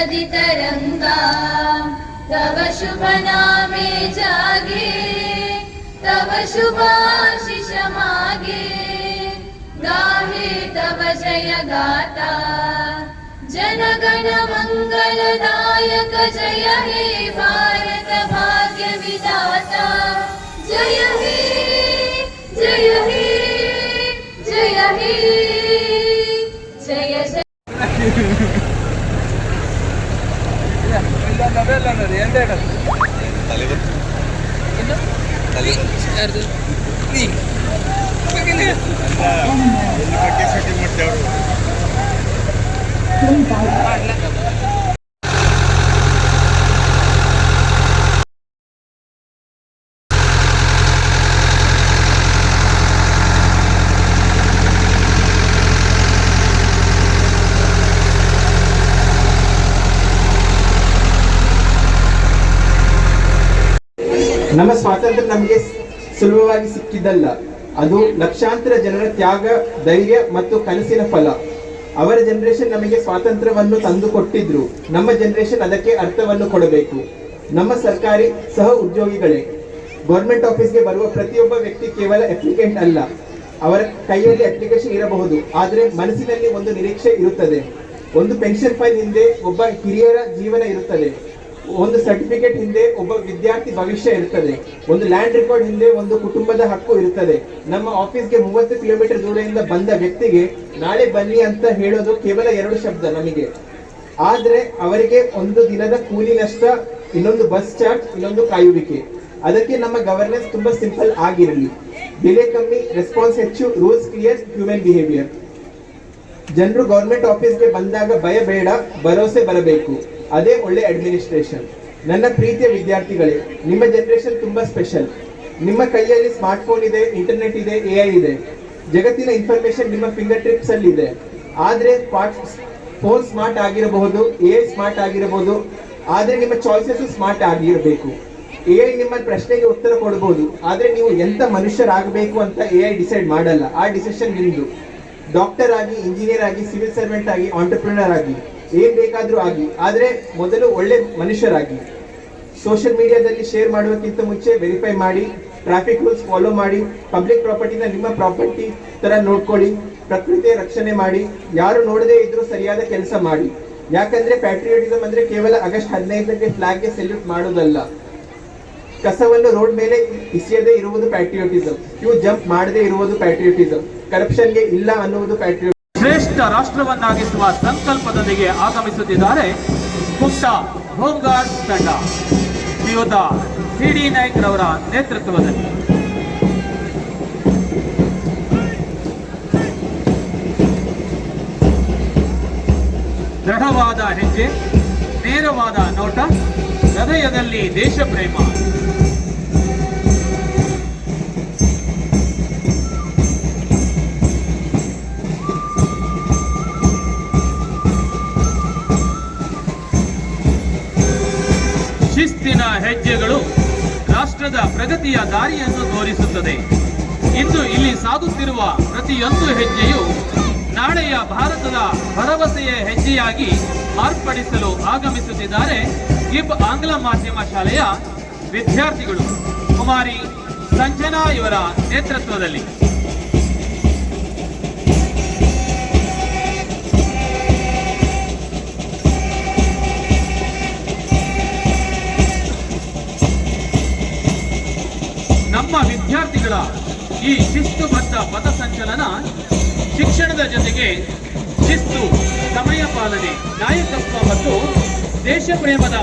नदी तरंगा तव शुभ नामे जागे तव शुभाशिष मागे गाहे तव जय गाता जनगण मंगलदायक जय हे भारत भाग्य विधाता जय हे जय हे जय हे जय जय ನಮ್ಮ ಸ್ವಾತಂತ್ರ್ಯ ನಮಗೆ ಸುಲಭವಾಗಿ ಸಿಕ್ಕಿದ್ದಲ್ಲ. ಅದು ಲಕ್ಷಾಂತರ ಜನರ ತ್ಯಾಗ, ಧೈರ್ಯ ಮತ್ತು ಕನಸಿನ ಫಲ. ಅವರ ಜನರೇಷನ್ ನಮಗೆ ಸ್ವಾತಂತ್ರ್ಯವನ್ನು ತಂದು ಕೊಟ್ಟಿದ್ರು. ನಮ್ಮ ಜನರೇಷನ್ ಅದಕ್ಕೆ ಅರ್ಥವನ್ನು ಕೊಡಬೇಕು. ನಮ್ಮ ಸರ್ಕಾರಿ ಸಹ ಉದ್ಯೋಗಿಗಳೇ, ಗೌರ್ಮೆಂಟ್ ಆಫೀಸ್ಗೆ ಬರುವ ಪ್ರತಿಯೊಬ್ಬ ವ್ಯಕ್ತಿ ಕೇವಲ ಅಪ್ಲಿಕೆಂಟ್ ಅಲ್ಲ. ಅವರ ಕೈಯಲ್ಲಿ ಅಪ್ಲಿಕೇಶನ್ ಇರಬಹುದು, ಆದರೆ ಮನಸ್ಸಿನಲ್ಲಿ ಒಂದು ನಿರೀಕ್ಷೆ ಇರುತ್ತದೆ. ಒಂದು ಪೆನ್ಷನ್ ಫೈಲ್ ಹಿಂದೆ ಒಬ್ಬ ಹಿರಿಯರ ಜೀವನ ಇರುತ್ತದೆ. ಒಂದು ಸರ್ಟಿಫಿಕೇಟ್ ಹಿಂದೆ ಒಬ್ಬ ವಿದ್ಯಾರ್ಥಿ ಭವಿಷ್ಯ ಇರುತ್ತದೆ. ಒಂದು ಲ್ಯಾಂಡ್ ರೆಕಾರ್ಡ್ ಹಿಂದೆ ಒಂದು ಕುಟುಂಬದ ಹಕ್ಕು ಇರುತ್ತದೆ. ನಮ್ಮ ಆಫೀಸ್ಗೆ 30 ಕಿಲೋಮೀಟರ್ ದೂರದಿಂದ ಬಂದ ವ್ಯಕ್ತಿಗೆ ನಾಳೆ ಬನ್ನಿ ಅಂತ ಹೇಳೋದು ಕೇವಲ 2 ಶಬ್ದ ನಮಗೆ. ಆದ್ರೆ ಅವರಿಗೆ ಒಂದು ದಿನದ ಕೂಲಿ ನಷ್ಟ, ಇನ್ನೊಂದು ಬಸ್ ಚಾರ್ಜ್, ಇನ್ನೊಂದು ಕಾಯುವಿಕೆ. ಅದಕ್ಕೆ ನಮ್ಮ ಗವರ್ನೆನ್ಸ್ ತುಂಬಾ ಸಿಂಪಲ್ ಆಗಿರಲಿ. ಬೆಲೆ ಕಮ್ಮಿ, ರೆಸ್ಪಾನ್ಸ್ ಹೆಚ್ಚು, ರೂಲ್ಸ್ ಕ್ಲಿಯರ್, ಹ್ಯೂಮನ್ ಬಿಹೇವಿಯರ್. ಜನರು ಗೌರ್ಮೆಂಟ್ ಆಫೀಸ್ಗೆ ಬಂದಾಗ ಭಯ ಬೇಡ, ಭರವಸೆ ಬರಬೇಕು. ಅದೇ ಒಳ್ಳೆ ಅಡ್ಮಿನಿಸ್ಟ್ರೇಷನ್. ನನ್ನ ಪ್ರೀತಿಯ ವಿದ್ಯಾರ್ಥಿಗಳೇ, ನಿಮ್ಮ ಜನರೇಷನ್ ತುಂಬಾ ಸ್ಪೆಷಲ್. ನಿಮ್ಮ ಕೈಯಲ್ಲಿ ಸ್ಮಾರ್ಟ್ಫೋನ್ ಇದೆ, ಇಂಟರ್ನೆಟ್ ಇದೆ, AI ಇದೆ. ಜಗತ್ತಿನ ಇನ್ಫಾರ್ಮೇಶನ್ ನಿಮ್ಮ ಫಿಂಗರ್ ಟಿಪ್ಸ್ ಅಲ್ಲಿ ಇದೆ. ಆದ್ರೆ ಫೋನ್ ಸ್ಮಾರ್ಟ್ ಆಗಿರಬಹುದು, AI ಸ್ಮಾರ್ಟ್ ಆಗಿರಬಹುದು, ಆದ್ರೆ ನಿಮ್ಮ ಚಾಯ್ಸಸ್ ಸ್ಮಾರ್ಟ್ ಆಗಿರಬೇಕು. AI ನಿಮ್ಮ ಪ್ರಶ್ನೆಗೆ ಉತ್ತರ ಕೊಡಬಹುದು, ಆದ್ರೆ ನೀವು ಎಂತ ಮನುಷ್ಯರಾಗಬೇಕು ಅಂತ AI ಡಿಸೈಡ್ ಮಾಡಲ್ಲ. ಆ ಡಿಸಿಷನ್ ನಿಮ್ದು. ಡಾಕ್ಟರ್ ಆಗಿ, ಇಂಜಿನಿಯರ್ ಆಗಿ, ಸಿವಿಲ್ ಸರ್ವೆಂಟ್ ಆಗಿ, ಆಂಟರ್ಪ್ರಿನರ್ ಆಗಿ, ಏನ್ ಬೇಕಾದ್ರೂ ಆಗಿ, ಆದ್ರೆ ಮೊದಲು ಒಳ್ಳೆ ಮನುಷ್ಯರಾಗಿ. ಸೋಷಿಯಲ್ ಮೀಡಿಯಾದಲ್ಲಿ ಶೇರ್ ಮಾಡುವಕ್ಕಿಂತ ಮುಂಚೆ ವೆರಿಫೈ ಮಾಡಿ, ಟ್ರಾಫಿಕ್ ರೂಲ್ಸ್ ಫಾಲೋ ಮಾಡಿ, ಪಬ್ಲಿಕ್ ಪ್ರಾಪರ್ಟಿನ ನಿಮ್ಮ ಪ್ರಾಪರ್ಟಿ ತರ ನೋಡ್ಕೊಳ್ಳಿ, ಪ್ರಕೃತಿಯ ರಕ್ಷಣೆ ಮಾಡಿ, ಯಾರು ನೋಡದೇ ಇದ್ರೂ ಸರಿಯಾದ ಕೆಲಸ ಮಾಡಿ. ಯಾಕಂದ್ರೆ ಪ್ಯಾಟ್ರಿಯೋಟಿಸಮ್ ಅಂದ್ರೆ ಕೇವಲ ಆಗಸ್ಟ್ 15ಕ್ಕೆ ಫ್ಲಾಗ್ಗೆ ಸೆಲ್ಯೂಟ್ ಮಾಡೋದಲ್ಲ. ಕಸವನ್ನು ರೋಡ್ ಮೇಲೆ ಇಸಿಯದೇ ಇರುವುದು ಪ್ಯಾಟ್ರಿಯೋಟಿಸಮ್. ಕ್ಯೂ ಜಂಪ್ ಮಾಡದೇ ಇರುವುದು ಪ್ಯಾಟ್ರಿಯೋಟಿಸಮ್. ಕರಪ್ಷನ್ಗೆ ಇಲ್ಲ ಅನ್ನುವುದು ಪ್ಯಾಟ್ರಿಯೋಟಿಸಮ್. ಶ್ರೇಷ್ಠ ರಾಷ್ಟ್ರವನ್ನಾಗಿಸುವ ಸಂಕಲ್ಪದೊಂದಿಗೆ ಆಗಮಿಸುತ್ತಿದ್ದಾರೆ ಕುಮಟಾ ಹೋಮ್ ಗಾರ್ಡ್ಸ್ ತಂಡ ಶ್ರೀಯುತ CD ನಾಯ್ಕ್ ರವರ ನೇತೃತ್ವದಲ್ಲಿ. ದೃಢವಾದ ಹೆಜ್ಜೆ, ನೇರವಾದ ನೋಟ, ಹೃದಯದಲ್ಲಿ ದೇಶ ಪ್ರೇಮ. ಶಿಸ್ತಿನ ಹೆಜ್ಜೆಗಳು ರಾಷ್ಟ್ರದ ಪ್ರಗತಿಯ ದಾರಿಯನ್ನು ತೋರಿಸುತ್ತದೆ. ಇಂದು ಇಲ್ಲಿ ಸಾಗುತ್ತಿರುವ ಪ್ರತಿಯೊಂದು ಹೆಜ್ಜೆಯು ನಾಳೆಯ ಭಾರತದ ಭರವಸೆಯ ಹೆಜ್ಜೆಯಾಗಿ ಮಾರ್ಪಡಿಸಲು ಆಗಮಿಸುತ್ತಿದ್ದಾರೆ ಗಿಬ್ ಆಂಗ್ಲ ಮಾಧ್ಯಮ ಶಾಲೆಯ ವಿದ್ಯಾರ್ಥಿಗಳು ಕುಮಾರಿ ಸಂಜನಾ ಇವರ ನೇತೃತ್ವದಲ್ಲಿ. ನಮ್ಮ ವಿದ್ಯಾರ್ಥಿಗಳ ಈ ಶಿಸ್ತುಬದ್ಧ ಪಥಸಂಚಲನ ಶಿಕ್ಷಣದ ಜೊತೆಗೆ ಶಿಸ್ತು, ಸಮಯ ಪಾಲನೆ, ನಾಯಕತ್ವ ಮತ್ತು ದೇಶ ಪ್ರೇಮದ